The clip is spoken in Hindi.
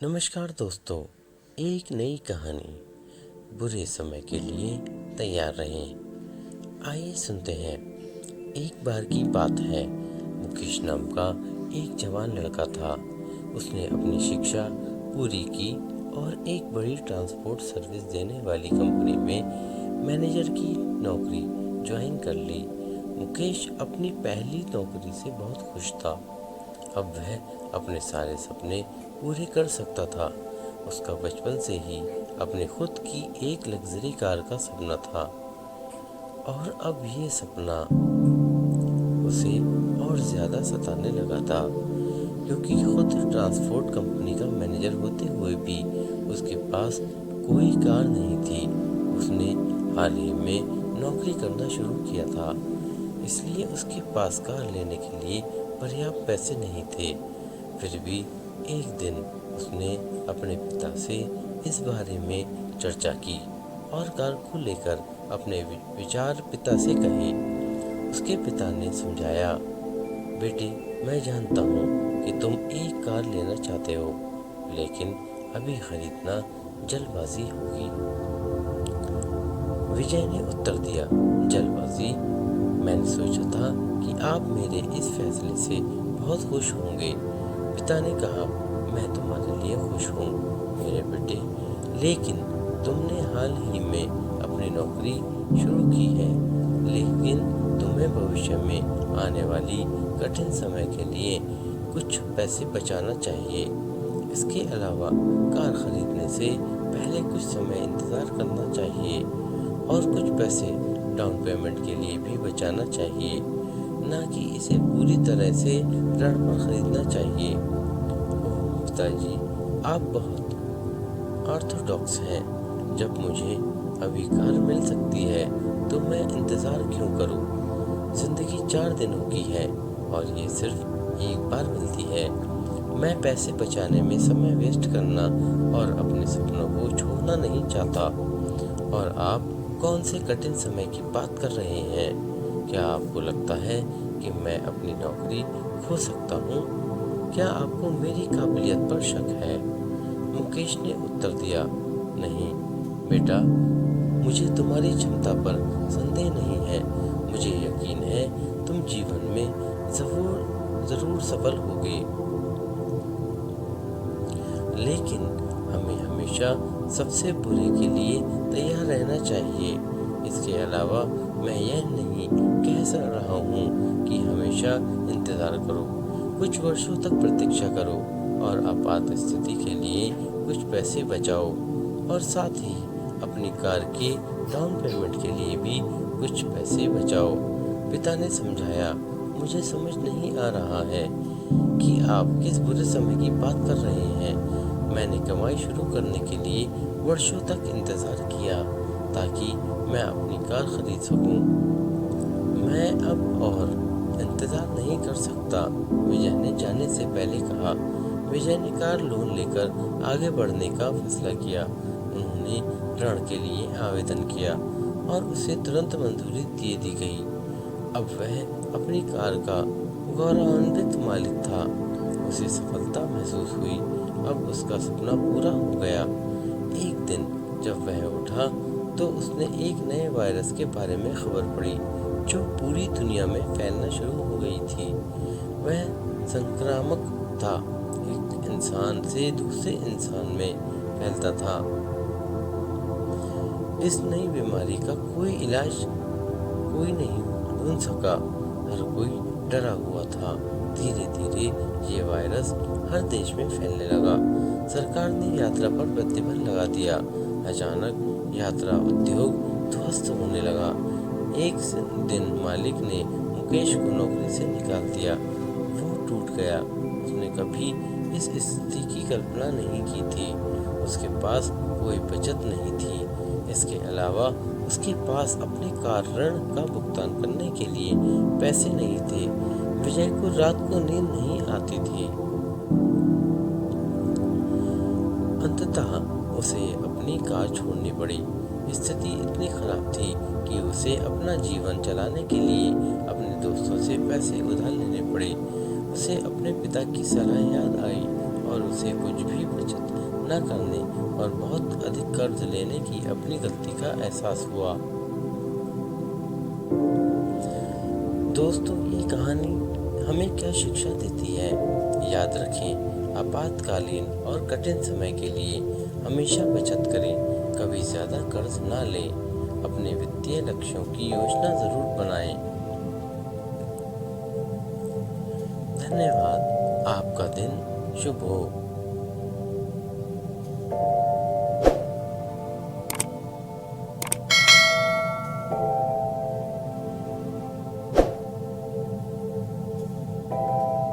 नमस्कार दोस्तों, एक नई कहानी बुरे समय के लिए तैयार रहें। आइए सुनते हैं। एक बार की बात है, मुकेश नाम का एक जवान लड़का था। उसने अपनी शिक्षा पूरी की और एक बड़ी ट्रांसपोर्ट सर्विस देने वाली कंपनी में मैनेजर की नौकरी ज्वाइन कर ली। मुकेश अपनी पहली नौकरी से बहुत खुश था। अब वह अपने सारे सपने पूरे कर सकता था। उसका बचपन से ही अपने खुद की एक लग्जरी कार का सपना था और अब ये सपना उसे और ज़्यादा सताने लगा था, क्योंकि खुद ट्रांसपोर्ट कंपनी का मैनेजर होते हुए भी उसके पास कोई कार नहीं थी। उसने हाल ही में नौकरी करना शुरू किया था, इसलिए उसके पास कार लेने के लिए पर्याप्त पैसे नहीं थे। फिर भी एक दिन उसने अपने पिता से इस बारे में चर्चा की और कार को लेकर अपने विचार पिता से कहे। उसके पिता ने समझाया, बेटे, मैं जानता हूँ कि तुम एक कार लेना चाहते हो, लेकिन अभी खरीदना जल्दबाजी होगी। विजय ने उत्तर दिया, जल्दबाजी? मैंने सोचा था कि आप मेरे इस फैसले से बहुत खुश होंगे। पिता ने कहा, मैं तुम्हारे लिए खुश हूँ मेरे बेटे, लेकिन तुमने हाल ही में अपनी नौकरी शुरू की है, लेकिन तुम्हें भविष्य में आने वाली कठिन समय के लिए कुछ पैसे बचाना चाहिए। इसके अलावा कार खरीदने से पहले कुछ समय इंतज़ार करना चाहिए और कुछ पैसे डाउन पेमेंट के लिए भी बचाना चाहिए, ना कि इसे पूरी तरह से ऋण पर खरीदना चाहिए। ओह पिताजी, आप बहुत ऑर्थोडॉक्स हैं। जब मुझे अभी कार मिल सकती है तो मैं इंतज़ार क्यों करूं? जिंदगी 4 दिनों की है और ये सिर्फ एक बार मिलती है। मैं पैसे बचाने में समय वेस्ट करना और अपने सपनों को छोड़ना नहीं चाहता। और आप कौन से कठिन समय की बात कर रहे हैं? क्या आपको लगता है कि मैं अपनी नौकरी खो सकता हूँ? क्या आपको मेरी काबिलियत पर शक है? मुकेश ने उत्तर दिया, नहीं बेटा, मुझे तुम्हारी क्षमता पर संदेह नहीं है। मुझे यकीन है तुम जीवन में ज़रूर सफल होगे, लेकिन हमें हमेशा सबसे बुरे के लिए तैयार रहना चाहिए। इसके अलावा मैं यह नहीं कह रहा हूँ कि हमेशा इंतज़ार करो। कुछ वर्षों तक प्रतीक्षा करो और आपात स्थिति के लिए कुछ पैसे बचाओ और साथ ही अपनी कार के डाउन पेमेंट के लिए भी कुछ पैसे बचाओ। पिता ने समझाया, मुझे समझ नहीं आ रहा है कि आप किस बुरे समय की बात कर रहे हैं। मैंने कमाई शुरू करने के लिए वर्षों तक इंतज़ार किया ताकि मैं अपनी कार खरीद सकूं। मैं अब और इंतज़ार नहीं कर सकता, विजय ने जाने से पहले कहा। विजय ने कार लोन लेकर आगे बढ़ने का फैसला किया। उन्होंने ऋण के लिए आवेदन किया और उसे तुरंत मंजूरी दे दी गई। अब वह अपनी कार का गौरवान्वित मालिक था। उसे सफलता महसूस हुई। अब उसका सपना पूरा हो गया। एक दिन जब वह उठा तो उसने एक नए वायरस के बारे में खबर पड़ी जो पूरी दुनिया में फैलना शुरू हो गई थी। वह संक्रामक था, एक इंसान से दूसरे इंसान में फैलता था। इस नई बीमारी का कोई इलाज कोई नहीं ढूंढ सका। हर कोई डरा हुआ था। धीरे धीरे ये वायरस हर देश में फैलने लगा। सरकार ने यात्रा पर प्रतिबंध लगा दिया। अचानक यात्रा उद्योग ध्वस्त होने लगा। एक दिन मालिक ने मुकेश को नौकरी से निकाल दिया। वो टूट गया। उसने कभी इस स्थिति की कल्पना नहीं की थी। उसके पास कोई बचत नहीं थी। इसके अलावा उसके पास अपने कार ऋण का भुगतान करने के लिए पैसे नहीं थे। विजय को रात को नींद नहीं आती थी। अंततः उसे अपनी कार छोड़नी पड़ी। स्थिति इतनी खराब थी कि उसे अपना जीवन चलाने के लिए अपने दोस्तों से पैसे उधार लेने पड़े। उसे अपने पिता की सलाह याद आई और उसे कुछ भी बचत न करने और बहुत अधिक कर्ज लेने की अपनी गलती का एहसास हुआ। दोस्तों, ये कहानी हमें क्या शिक्षा देती है? याद रखें, आपातकालीन और कठिन समय के लिए हमेशा बचत करें, कभी ज़्यादा कर्ज ना लें, अपने वित्तीय लक्ष्यों की योजना ज़रूर बनाएं। धन्यवाद। आपका दिन शुभ हो।